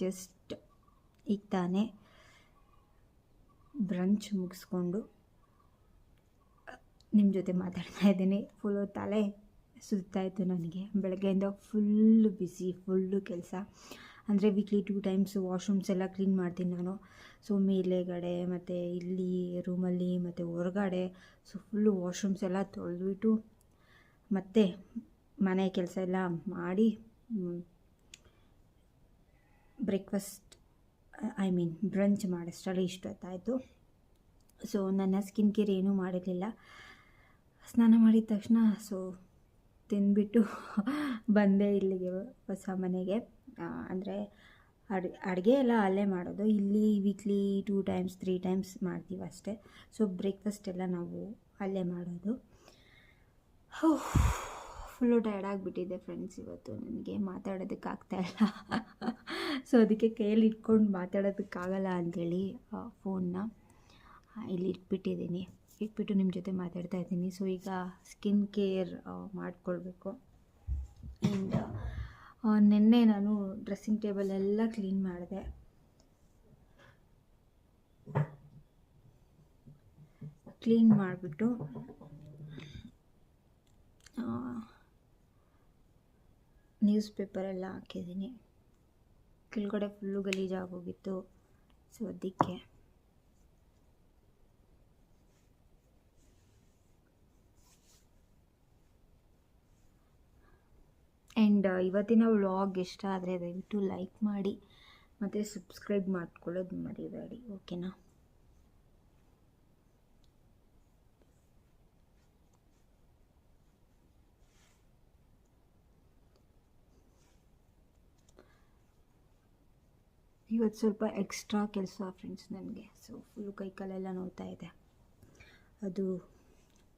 Just ಈಗ ತಾನೇ brunch ಮುಗಿಸ್ಕೊಂಡು ನಿಮ್ಮ ಜೊತೆ ಮಾತಾಡ್ತಾ ಇದ್ದೀನಿ. ಫುಲ್ಲು ತಲೆ ಸುತ್ತಾಯಿತು ನನಗೆ. ಬೆಳಗ್ಗೆಯಿಂದ ಫುಲ್ಲು ಬಿಸಿ, ಫುಲ್ಲು ಕೆಲಸ. ಅಂದರೆ ವೀಕ್ಲಿ 2 ಟೈಮ್ಸ್ ವಾಶ್ರೂಮ್ಸ್ ಎಲ್ಲ ಕ್ಲೀನ್ ಮಾಡ್ತೀನಿ ನಾನು. ಸೊ ಮೇಲೆಗಡೆ ಮತ್ತು ಇಲ್ಲಿ ರೂಮಲ್ಲಿ ಮತ್ತು ಹೊರಗಡೆ ಸೊ ಫುಲ್ಲು ವಾಶ್ರೂಮ್ಸ್ ಎಲ್ಲ ತೊಳೆದ್ಬಿಟ್ಟು ಮತ್ತು ಮನೆ ಕೆಲಸ ಎಲ್ಲ ಮಾಡಿ ಬ್ರೇಕ್ಫಾಸ್ಟ್ ಬ್ರಂಚ್ ಮಾಡೋಷ್ಟರಲ್ಲಿ ಇಷ್ಟೊತ್ತಾಯಿತು. ಸೊ ನನ್ನ ಸ್ಕಿನ್ ಕೇರ್ ಏನೂ ಮಾಡಿರಲಿಲ್ಲ. ಸ್ನಾನ ಮಾಡಿದ ತಕ್ಷಣ ಸೊ ತಿಂದ್ಬಿಟ್ಟು ಬಂದೆ ಇಲ್ಲಿಗೆ ಹೊಸ ಮನೆಗೆ. ಅಂದರೆ ಅಡುಗೆ ಎಲ್ಲ ಅಲ್ಲೇ ಮಾಡೋದು. ಇಲ್ಲಿ ವೀಕ್ಲಿ 2 ಟೈಮ್ಸ್ 3 ಟೈಮ್ಸ್ ಮಾಡ್ತೀವಿ ಅಷ್ಟೇ. ಸೊ ಬ್ರೇಕ್ಫಾಸ್ಟ್ ಎಲ್ಲ ನಾವು ಅಲ್ಲೇ ಮಾಡೋದು. ಫುಲ್ಲು ಟಯರ್ಡ್ ಆಗಿಬಿಟ್ಟಿದೆ ಫ್ರೆಂಡ್ಸ್. ಇವತ್ತು ನನಗೆ ಮಾತಾಡೋದಕ್ಕಾಗ್ತಾಯಿಲ್ಲ. ಸೊ ಅದಕ್ಕೆ ಕೈಯಲ್ಲಿ ಇಟ್ಕೊಂಡು ಮಾತಾಡೋದಕ್ಕಾಗಲ್ಲ ಅಂಥೇಳಿ ಫೋನ್ನ ಇಲ್ಲಿ ಇಟ್ಬಿಟ್ಟು ನಿಮ್ಮ ಜೊತೆ ಮಾತಾಡ್ತಾ ಇದ್ದೀನಿ. ಸೊ ಈಗ ಸ್ಕಿನ್ ಕೇರ್ ಮಾಡಿಕೊಳ್ಬೇಕು. ಆ್ಯಂಡ್ ನಿನ್ನೆ ನಾನು ಡ್ರೆಸ್ಸಿಂಗ್ ಟೇಬಲ್ ಎಲ್ಲ ಕ್ಲೀನ್ ಮಾಡಿದೆ. ಕ್ಲೀನ್ ಮಾಡಿಬಿಟ್ಟು ನ್ಯೂಸ್ ಪೇಪರೆಲ್ಲ ಹಾಕಿದ್ದೀನಿ. ಕೆಳಗಡೆ ಫುಲ್ಲು ಗಲೀಜಾಗೋಗಿತ್ತು. ಸೊ ಅದಕ್ಕೆ ಆ್ಯಂಡ್ ಇವತ್ತಿನ ವ್ಲಾಗ್ ಇಷ್ಟ ಆದರೆ ದಯವಿಟ್ಟು ಲೈಕ್ ಮಾಡಿ ಮತ್ತು ಸಬ್ಸ್ಕ್ರೈಬ್ ಮಾಡ್ಕೊಳ್ಳೋದು ಮರಿಬೇಡಿ, ಓಕೆನಾ? ಇವತ್ತು ಸ್ವಲ್ಪ ಎಕ್ಸ್ಟ್ರಾ ಕೆಲಸ ಫ್ರೆಂಡ್ಸ್ ನನಗೆ. ಸೊ ಫುಲ್ಲು ಕೈಕಾಲೆಲ್ಲ ನೋವ್ತಾ ಇದೆ. ಅದು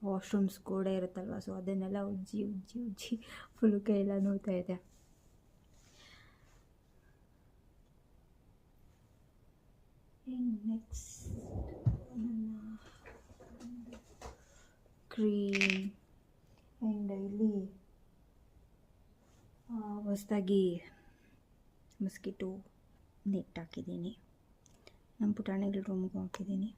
ವಾಶ್ರೂಮ್ಸ್ ಗೋಡೆ ಇರುತ್ತಲ್ವ, ಸೊ ಅದನ್ನೆಲ್ಲ ಉಜ್ಜಿ ಫುಲ್ಲು ಕೈಯೆಲ್ಲ ನೋವ್ತಾ ಇದೆ. Next cream. ಆ್ಯಂಡ್ ಇಲ್ಲಿ ಹೊಸದಾಗಿ ಮಸ್ಕಿಟೋ ನೆಟ್ ಹಾಕಿದ್ದೀನಿ. ನಮ್ಮ ಪುಟಾಣಿಗಳ ರೂಮ್ಗೂ ಹಾಕಿದ್ದೀನಿ.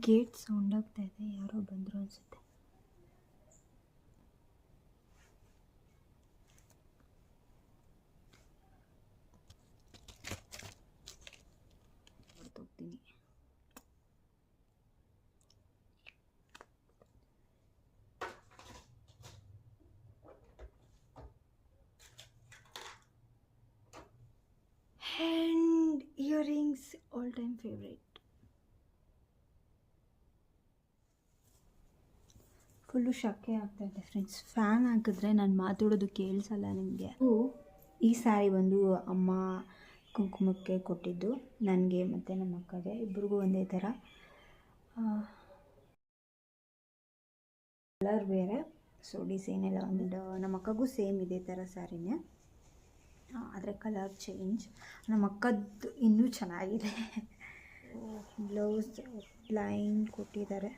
ಗೇಟ್ ಸೌಂಡ್ ಆಗ್ತಾ ಇದೆ, ಯಾರೋ ಬಂದರು ಅನಿಸುತ್ತೆ. ಹೋಗ್ತೀನಿ. And earrings all time favourite. Full ಶಕೆ ಆಗ್ತಾಯಿದೆ ಫ್ರೆಂಡ್ಸ್. ಫ್ಯಾನ್ ಹಾಕಿದ್ರೆ ನಾನು ಮಾತಾಡೋದು ಕೇಳಿಸಲ್ಲ ನಿಮಗೆ. ಈ ಸ್ಯಾರಿ ಬಂದು ಅಮ್ಮ ಕುಂಕುಮಕ್ಕೆ ಕೊಟ್ಟಿದ್ದು, ನನಗೆ ಮತ್ತು ನಮ್ಮ ಅಕ್ಕಗೆ ಇಬ್ರಿಗೂ ಒಂದೇ ಥರ. ಕಲರ್ ಬೇರೆ, ಸೊ ಡಿಸೈನ್ ಎಲ್ಲ ಒಂದು. ನಮ್ಮ ಅಕ್ಕಗೂ ಸೇಮ್ ಇದೇ ಥರ ಸ್ಯಾರಿನೇ, ಆದರೆ ಕಲರ್ ಚೇಂಜ್. ನಮ್ಮ ಅಕ್ಕದ್ದು ಇನ್ನೂ ಚೆನ್ನಾಗಿದೆ. ಬ್ಲೌಸ್ ಪ್ಲೈನ್ ಕೊಟ್ಟಿದ್ದಾರೆ.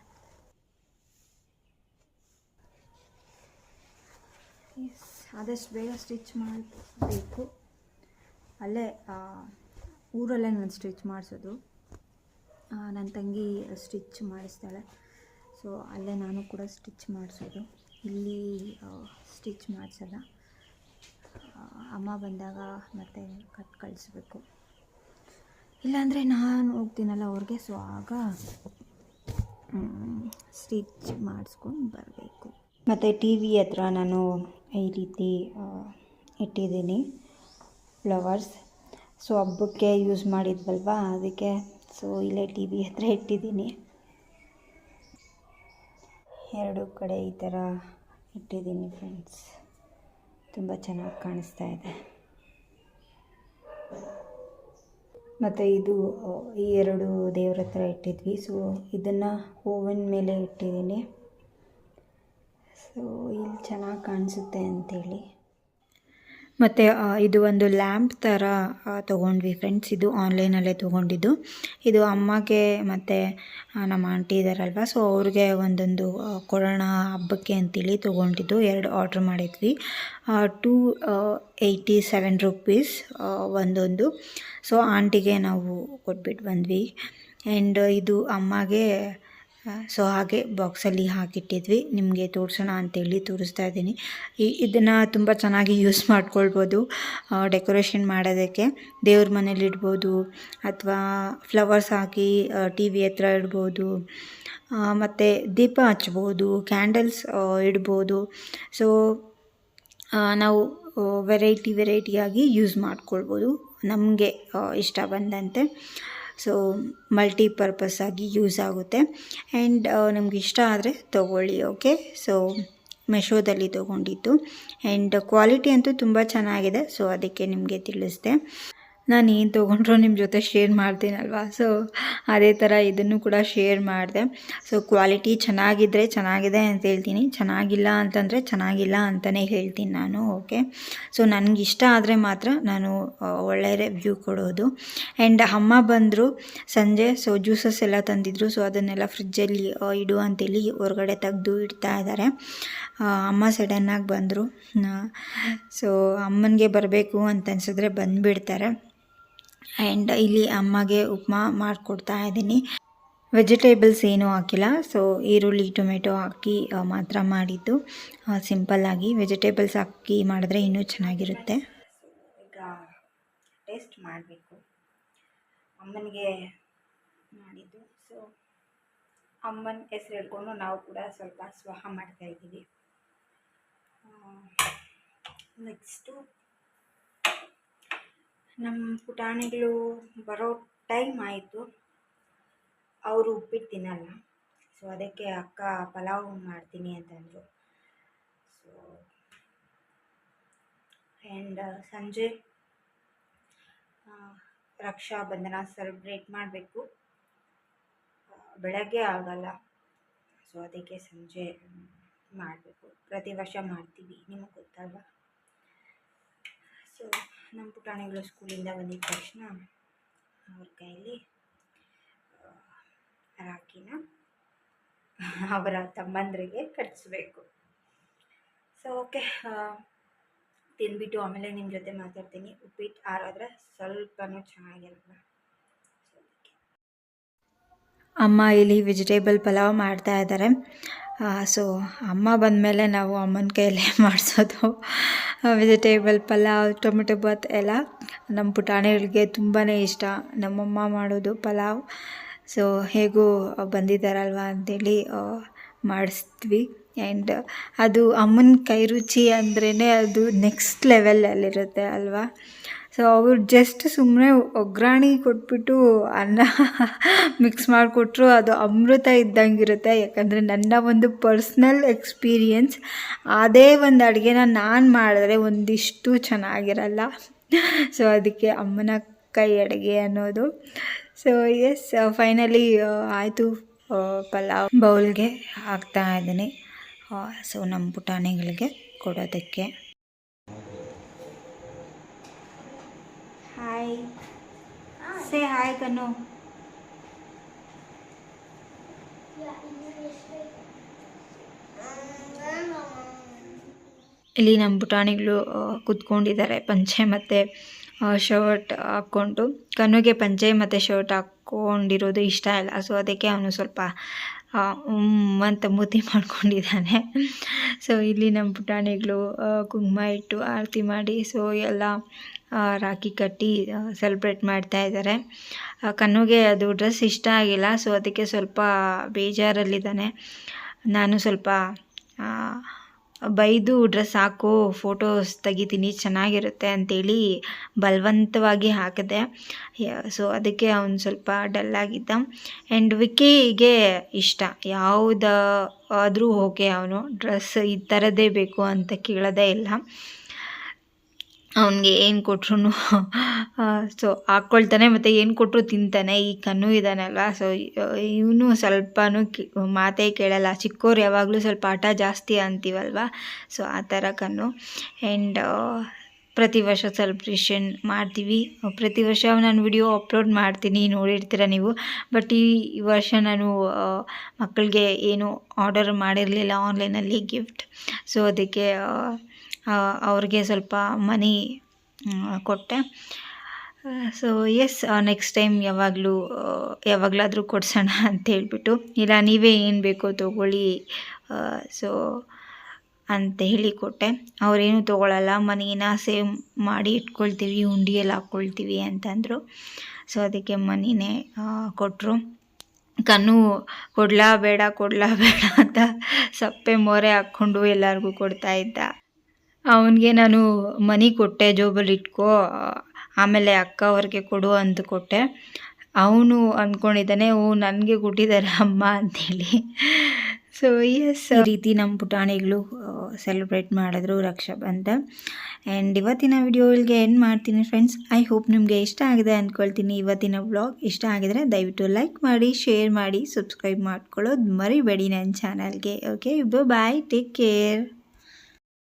ಆದಷ್ಟು ಬೇಗ ಸ್ಟಿಚ್ ಮಾಡಬೇಕು. ಅಲ್ಲೇ ಊರಲ್ಲೇ ನಾನು ಸ್ಟಿಚ್ ಮಾಡಿಸೋದು. ನನ್ನ ತಂಗಿ ಸ್ಟಿಚ್ ಮಾಡಿಸ್ತಾಳೆ. ಸೊ ಅಲ್ಲೇ ನಾನು ಕೂಡ ಸ್ಟಿಚ್ ಮಾಡಿಸೋದು. ಇಲ್ಲಿ ಸ್ಟಿಚ್ ಮಾಡಿಸಲ್ಲ. ಅಮ್ಮ ಬಂದಾಗ ಮತ್ತೆ ಕಳಿಸ್ಬೇಕು. ಇಲ್ಲಾಂದರೆ ನಾನು ಹೋಗ್ತೀನಲ್ಲ ಅವ್ರಿಗೆ, ಸೊ ಆಗ ಸ್ಟಿಚ್ ಮಾಡಿಸ್ಕೊಂಡು ಬರಬೇಕು. ಮತ್ತು ಟಿ ವಿ ಹತ್ರ ನಾನು ಈ ರೀತಿ ಇಟ್ಟಿದ್ದೀನಿ ಫ್ಲವರ್ಸ್. ಸೊ ಹಬ್ಬಕ್ಕೆ ಯೂಸ್ ಮಾಡಿದ್ವಲ್ವ, ಅದಕ್ಕೆ ಸೊ ಇಲ್ಲೇ ಟಿ ವಿ ಹತ್ರ ಇಟ್ಟಿದ್ದೀನಿ. ಎರಡು ಕಡೆ ಈ ಥರ ಇಟ್ಟಿದ್ದೀನಿ ಫ್ರೆಂಡ್ಸ್. ತುಂಬ ಚೆನ್ನಾಗಿ ಕಾಣಿಸ್ತಾ ಇದೆ. ಮತ್ತು ಇದು ಈ ಎರಡು ದೇವ್ರ ಹತ್ರ ಇಟ್ಟಿದ್ವಿ. ಸೊ ಇದನ್ನು ಓವನ್ ಮೇಲೆ ಇಟ್ಟಿದ್ದೀನಿ. ಸೊ ಇಲ್ಲಿ ಚೆನ್ನಾಗಿ ಕಾಣಿಸುತ್ತೆ ಅಂಥೇಳಿ. ಮತ್ತು ಇದು ಒಂದು ಲ್ಯಾಂಪ್ ಥರ ತೊಗೊಂಡ್ವಿ ಫ್ರೆಂಡ್ಸ್. ಇದು ಆನ್ಲೈನಲ್ಲೇ ತೊಗೊಂಡಿದ್ದು. ಇದು ಅಮ್ಮಗೆ ಮತ್ತು ನಮ್ಮ ಆಂಟಿ ಇದ್ದಾರಲ್ವ, ಸೊ ಅವ್ರಿಗೆ ಒಂದೊಂದು ಕೊಡೋಣ ಹಬ್ಬಕ್ಕೆ ಅಂತೇಳಿ ತೊಗೊಂಡಿದ್ದು. 2 ಆರ್ಡ್ರ್ ಮಾಡಿದ್ವಿ. 287 ರುಪೀಸ್ ಒಂದೊಂದು. ಸೊ ಆಂಟಿಗೆ ನಾವು ಕೊಟ್ಬಿಟ್ಟು ಬಂದ್ವಿ. ಆ್ಯಂಡ್ ಇದು ಅಮ್ಮಗೆ ಸೊ ಹಾಗೆ ಬಾಕ್ಸಲ್ಲಿ ಹಾಕಿಟ್ಟಿದ್ವಿ. ನಿಮಗೆ ತೋರಿಸೋಣ ಅಂತೇಳಿ ತೋರಿಸ್ತಾ ಇದ್ದೀನಿ. ಇದನ್ನು ತುಂಬ ಚೆನ್ನಾಗಿ ಯೂಸ್ ಮಾಡ್ಕೊಳ್ಬೋದು ಡೆಕೋರೇಷನ್ ಮಾಡೋದಕ್ಕೆ. ದೇವ್ರ ಮನೇಲಿ ಇಡ್ಬೋದು, ಅಥವಾ ಫ್ಲವರ್ಸ್ ಹಾಕಿ ಟಿ ವಿ ಹತ್ರ ಇಡ್ಬೋದು, ಮತ್ತು ದೀಪ ಹಚ್ಬೋದು, ಕ್ಯಾಂಡಲ್ಸ್ ಇಡ್ಬೋದು. ಸೊ ನಾವು ವೆರೈಟಿಯಾಗಿ ಯೂಸ್ ಮಾಡ್ಕೊಳ್ಬೋದು ನಮಗೆ ಇಷ್ಟ ಬಂದಂತೆ. ಸೊ ಮಲ್ಟಿಪರ್ಪಸ್ ಆಗಿ ಯೂಸ್ ಆಗುತ್ತೆ. ಆ್ಯಂಡ್ ನಮ್ಗೆ ಇಷ್ಟ ಆದರೆ ತೊಗೊಳ್ಳಿ. ಓಕೆ, ಸೊ ಮೆಶೋದಲ್ಲಿ ತೊಗೊಂಡಿದ್ದು. ಆ್ಯಂಡ್ ಕ್ವಾಲಿಟಿ ಅಂತೂ ತುಂಬ ಚೆನ್ನಾಗಿದೆ. ಸೊ ಅದಕ್ಕೆ ನಿಮಗೆ ತಿಳಿಸ್ದೆ. ನಾನು ಏನು ತೊಗೊಂಡ್ರೂ ನಿಮ್ಮ ಜೊತೆ ಶೇರ್ ಮಾಡ್ತೀನಲ್ವ, ಸೊ ಅದೇ ಥರ ಇದನ್ನು ಕೂಡ ಶೇರ್ ಮಾಡಿದೆ. ಸೊ ಕ್ವಾಲಿಟಿ ಚೆನ್ನಾಗಿದ್ದರೆ ಚೆನ್ನಾಗಿದೆ ಅಂತ ಹೇಳ್ತೀನಿ, ಚೆನ್ನಾಗಿಲ್ಲ ಅಂತಂದರೆ ಚೆನ್ನಾಗಿಲ್ಲ ಅಂತಲೇ ಹೇಳ್ತೀನಿ ನಾನು. ಓಕೆ, ಸೊ ನನಗಿಷ್ಟ ಆದರೆ ಮಾತ್ರ ನಾನು ಒಳ್ಳೆಯ ರಿವ್ಯೂ ಕೊಡೋದು. ಆ್ಯಂಡ್ ಅಮ್ಮ ಬಂದರು ಸಂಜೆ. ಸೊ ಜ್ಯೂಸಸ್ ಎಲ್ಲ ತಂದಿದ್ರು. ಸೊ ಅದನ್ನೆಲ್ಲ ಫ್ರಿಜ್ಜಲ್ಲಿ ಇಡು ಅಂತೇಳಿ ಹೊರಗಡೆ ತೆಗೆದು ಇಡ್ತಾ ಇದ್ದಾರೆ. ಅಮ್ಮ ಸಡನ್ನಾಗಿ ಬಂದರು. ಸೊ ಅಮ್ಮನಿಗೆ ಬರಬೇಕು ಅಂತ ಅನ್ಸಿದ್ರೆ ಬಂದುಬಿಡ್ತಾರೆ. ಆ್ಯಂಡ್ ಇಲ್ಲಿ ಅಮ್ಮಗೆ ಉಪ್ಮಾ ಮಾಡಿಕೊಡ್ತಾ ಇದ್ದೀನಿ. ವೆಜಿಟೇಬಲ್ಸ್ ಏನೂ ಹಾಕಿಲ್ಲ. ಸೊ ಈರುಳ್ಳಿ ಟೊಮೆಟೊ ಹಾಕಿ ಮಾತ್ರ ಮಾಡಿದ್ದು. ಸಿಂಪಲ್ಲಾಗಿ ವೆಜಿಟೇಬಲ್ಸ್ ಹಾಕಿ ಮಾಡಿದ್ರೆ ಇನ್ನೂ ಚೆನ್ನಾಗಿರುತ್ತೆ. ಈಗ ಟೇಸ್ಟ್ ಮಾಡಬೇಕು. ಅಮ್ಮನಿಗೆ ಮಾಡಿದ್ದು. ಸೊ ಅಮ್ಮನ ಹೆಸರು ಹೇಳ್ಕೊಂಡು ನಾವು ಕೂಡ ಸ್ವಲ್ಪ ಸ್ವಾಹ ಮಾಡ್ತಾಯಿದ್ದೀವಿ. ನೆಕ್ಸ್ಟು ನಮ್ಮ ಪುಟಾಣಿಗಳು ಬರೋ ಟೈಮ್ ಆಯಿತು. ಅವರು ಉಪ್ಪಿಟ್ಟು ತಿನ್ನಲ್ಲ. ಸೊ ಅದಕ್ಕೆ ಅಕ್ಕ ಪಲಾವ್ ಮಾಡ್ತೀನಿ ಅಂತಂದರು. ಸೊ ಆ್ಯಂಡ್ ಸಂಜೆ ರಕ್ಷಾಬಂಧನ ಸೆಲೆಬ್ರೇಟ್ ಮಾಡಬೇಕು. ಬೆಳಗ್ಗೆ ಆಗಲ್ಲ. ಸೊ ಅದಕ್ಕೆ ಸಂಜೆ ಮಾಡಬೇಕು. ಪ್ರತಿ ವರ್ಷ ಮಾಡ್ತೀವಿ, ನಿಮಗೆ ಗೊತ್ತಲ್ವ. ಸೊ ನಮ್ಮ ಪುಟಾಣಿಗಳು ಸ್ಕೂಲಿಂದ ಬಂದಿದ್ದ ತಕ್ಷಣ ಅವ್ರ ಕೈಯಲ್ಲಿ ರಾಖಿನ ಅವರ ತಮ್ಮಂದರಿಗೆ ಕಟ್ಟಿಸ್ಬೇಕು. ಸೊ ಓಕೆ, ತಿಂದ್ಬಿಟ್ಟು ಆಮೇಲೆ ನಿಮ್ಮ ಜೊತೆ ಮಾತಾಡ್ತೀನಿ. ಉಪ್ಪಿಟ್ಟು ಆರಾದರೆ ಸ್ವಲ್ಪನೂ ಚೆನ್ನಾಗಿರಲ್ಲ. ಅಮ್ಮ ಇಲ್ಲಿ ವೆಜಿಟೇಬಲ್ ಪಲಾವ್ ಮಾಡ್ತಾ ಇದ್ದಾರೆ. ಸೊ ಅಮ್ಮ ಬಂದಮೇಲೆ ನಾವು ಅಮ್ಮನ ಕೈಯಲ್ಲೇ ಮಾಡಿಸೋದು ವೆಜಿಟೇಬಲ್ ಪಲಾವ್, ಟೊಮೆಟೊ ಬಾತ್ ಎಲ್ಲ. ನಮ್ಮ ಪುಟಾಣಿಗಳಿಗೆ ತುಂಬಾ ಇಷ್ಟ ನಮ್ಮಮ್ಮ ಮಾಡೋದು ಪಲಾವ್. ಸೊ ಹೇಗೂ ಬಂದಿದ್ದಾರಲ್ವ ಅಂಥೇಳಿ ಮಾಡಿಸ್ತೀವಿ. ಆ್ಯಂಡ್ ಅದು ಅಮ್ಮನ ಕೈ ರುಚಿ ಅಂದ್ರೇ ಅದು ನೆಕ್ಸ್ಟ್ ಲೆವೆಲಲ್ಲಿರುತ್ತೆ ಅಲ್ವಾ. ಸೊ ಅವ್ರು ಜಸ್ಟ್ ಸುಮ್ಮನೆ ಒಗ್ಗರಣೆ ಕೊಟ್ಬಿಟ್ಟು ಅನ್ನ ಮಿಕ್ಸ್ ಮಾಡಿಕೊಟ್ರು ಅದು ಅಮೃತ ಇದ್ದಂಗಿರುತ್ತೆ. ಯಾಕಂದರೆ ನನ್ನ ಒಂದು ಪರ್ಸ್ನಲ್ ಎಕ್ಸ್ಪೀರಿಯನ್ಸ್, ಅದೇ ಒಂದು ಅಡುಗೆನ ನಾನು ಮಾಡಿದ್ರೆ ಒಂದಿಷ್ಟು ಚೆನ್ನಾಗಿರಲ್ಲ. ಸೊ ಅದಕ್ಕೆ ಅಮ್ಮನ ಕೈ ಅಡುಗೆ ಅನ್ನೋದು. ಸೊ ಎಸ್, ಫೈನಲಿ ಆಯಿತು. ಪಲಾವ್ ಬೌಲ್ಗೆ ಹಾಕ್ತಾ ಇದ್ದೀನಿ. ಸೊ ನಮ್ಮ ಪುಟಾಣಿಗಳಿಗೆ ಕೊಡೋದಕ್ಕೆ. ಹಾಯ್, ಸೇ ಹಾಯ್ ಕಣ್ಣು. ಇಲ್ಲಿ ನಮ್ಮ ಪುಟಾಣಿಗಳು ಕೂತ್ಕೊಂಡಿದ್ದಾರೆ. ಪಂಚೆ ಮತ್ತು ಶರ್ಟ್ ಹಾಕ್ಕೊಂಡು, ಕನ್ನುಗೆ ಪಂಚೆ ಮತ್ತು ಶರ್ಟ್ ಹಾಕ್ಕೊಂಡಿರೋದು ಇಷ್ಟ ಇಲ್ಲ. ಸೊ ಅದಕ್ಕೆ ಅವನು ಸ್ವಲ್ಪ ಅಂತ ಮುದ್ದೆ ಮಾಡ್ಕೊಂಡಿದ್ದಾನೆ. ಸೊ ಇಲ್ಲಿ ನಮ್ಮ ಪುಟಾಣಿಗಳು ಕುಂಕುಮ ಇಟ್ಟು ಆರತಿ ಮಾಡಿ ಸೊ ಎಲ್ಲ ರಾಖಿ ಕಟ್ಟಿ ಸೆಲೆಬ್ರೇಟ್ ಮಾಡ್ತಾ ಇದ್ದಾರೆ. ಕನ್ನುಗೆ ಅದು ಡ್ರೆಸ್ ಇಷ್ಟ ಆಗಿಲ್ಲ. ಸೊ ಅದಕ್ಕೆ ಸ್ವಲ್ಪ ಬೇಜಾರಲ್ಲಿದ್ದಾನೆ. ನಾನು ಸ್ವಲ್ಪ ಬೈದು ಡ್ರೆಸ್ ಹಾಕು, ಫೋಟೋಸ್ ತೆಗಿತೀನಿ ಚೆನ್ನಾಗಿರುತ್ತೆ ಅಂತೇಳಿ ಬಲವಂತವಾಗಿ ಹಾಕಿದೆ. ಸೊ ಅದಕ್ಕೆ ಅವನು ಸ್ವಲ್ಪ ಡಲ್ಲಾಗಿದ್ದ. ಆ್ಯಂಡ್ ವಿಕ್ಕಿಗೆ ಇಷ್ಟ ಯಾವುದಾದ್ರೂ ಓಕೆ, ಅವನು ಡ್ರೆಸ್ ಈ ಥರದ್ದೇ ಬೇಕು ಅಂತ ಕೇಳೋದೇ ಇಲ್ಲ. ಅವನಿಗೆ ಏನು ಕೊಟ್ರು ಸೊ ಹಾಕ್ಕೊಳ್ತಾನೆ ಮತ್ತು ಏನು ಕೊಟ್ಟರು ತಿಂತಾನೆ. ಈ ಕನ್ನು ಇದ್ದಾನಲ್ಲ, ಸೊ ಇವನು ಸ್ವಲ್ಪನೂ ಮಾತೇ ಕೇಳಲ್ಲ. ಚಿಕ್ಕವ್ರು ಯಾವಾಗಲೂ ಸ್ವಲ್ಪ ಆಟ ಜಾಸ್ತಿ ಅಂತೀವಲ್ವ, ಸೊ ಆ ಥರ ಕನ್ನು. ಆ್ಯಂಡ್ ಪ್ರತಿ ವರ್ಷ ಸೆಲೆಬ್ರೇಷನ್ ಮಾಡ್ತೀವಿ. ಪ್ರತಿ ವರ್ಷ ನಾನು ವಿಡಿಯೋ ಅಪ್ಲೋಡ್ ಮಾಡ್ತೀನಿ, ನೋಡಿರ್ತೀರ ನೀವು. ಬಟ್ ಈ ವರ್ಷ ನಾನು ಮಕ್ಕಳಿಗೆ ಏನು ಆರ್ಡರ್ ಮಾಡಿರಲಿಲ್ಲ ಆನ್ಲೈನಲ್ಲಿ ಗಿಫ್ಟ್. ಸೊ ಅದಕ್ಕೆ ಅವ್ರಿಗೆ ಸ್ವಲ್ಪ ಮನಿ ಕೊಟ್ಟೆ. ಸೊ ಎಸ್, ನೆಕ್ಸ್ಟ್ ಟೈಮ್ ಯಾವಾಗಲಾದರೂ ಕೊಡ್ಸೋಣ ಅಂತೇಳ್ಬಿಟ್ಟು, ಇಲ್ಲ ನೀವೇ ಏನು ಬೇಕೋ ತೊಗೊಳ್ಳಿ ಸೊ ಅಂತ ಹೇಳಿ ಕೊಟ್ಟೆ. ಅವರೇನು ತೊಗೊಳ್ಳಲ್ಲ, ಮನಿನ ಸೇವ್ ಮಾಡಿ ಇಟ್ಕೊಳ್ತೀವಿ, ಉಂಡಿಯಲ್ಲಿ ಹಾಕ್ಕೊಳ್ತೀವಿ ಅಂತಂದರು. ಸೊ ಅದಕ್ಕೆ ಮನಿನೇ ಕೊಟ್ಟರು. ಕನ್ನು ಕೊಡ್ಲಾ ಬೇಡ ಅಂತ ಸಪ್ಪೆ ಮೊರೆ ಹಾಕ್ಕೊಂಡು ಎಲ್ಲರಿಗೂ ಕೊಡ್ತಾಯಿದ್ದ. ಅವನಿಗೆ ನಾನು ಮನಿ ಕೊಟ್ಟೆ, ಜೋಬಲ್ಲಿ ಇಟ್ಕೋ, ಆಮೇಲೆ ಅಕ್ಕ ಅವ್ರಿಗೆ ಕೊಡು ಅಂತ ಕೊಟ್ಟೆ. ಅವನು ಅಂದ್ಕೊಂಡಿದ್ದಾನೆ ನನಗೆ ಕೊಟ್ಟಿದ್ದಾರೆ ಅಮ್ಮ ಅಂಥೇಳಿ. ಸೊ ಎಸ್, ಈ ರೀತಿ ನಮ್ಮ ಪುಟಾಣಿಗಳು ಸೆಲೆಬ್ರೇಟ್ ಮಾಡಿದ್ರು ರಕ್ಷಾಬಂಧನ. ಆ್ಯಂಡ್ ಇವತ್ತಿನ ವಿಡಿಯೋ ಇಲ್ಲಿಗೆ ಎಂಡ್ ಮಾಡ್ತೀನಿ ಫ್ರೆಂಡ್ಸ್. ಐ ಹೋಪ್ ನಿಮಗೆ ಇಷ್ಟ ಆಗಿದೆ ಅಂದ್ಕೊಳ್ತೀನಿ. ಇವತ್ತಿನ ವ್ಲಾಗ್ ಇಷ್ಟ ಆಗಿದರೆ ದಯವಿಟ್ಟು ಲೈಕ್ ಮಾಡಿ, ಶೇರ್ ಮಾಡಿ, ಸಬ್ಸ್ಕ್ರೈಬ್ ಮಾಡ್ಕೊಳ್ಳೋದು ಮರಿಬೇಡಿ ನನ್ನ ಚಾನಲ್ಗೆ. ಓಕೆ, ಬಾಯ್, ಟೇಕ್ ಕೇರ್.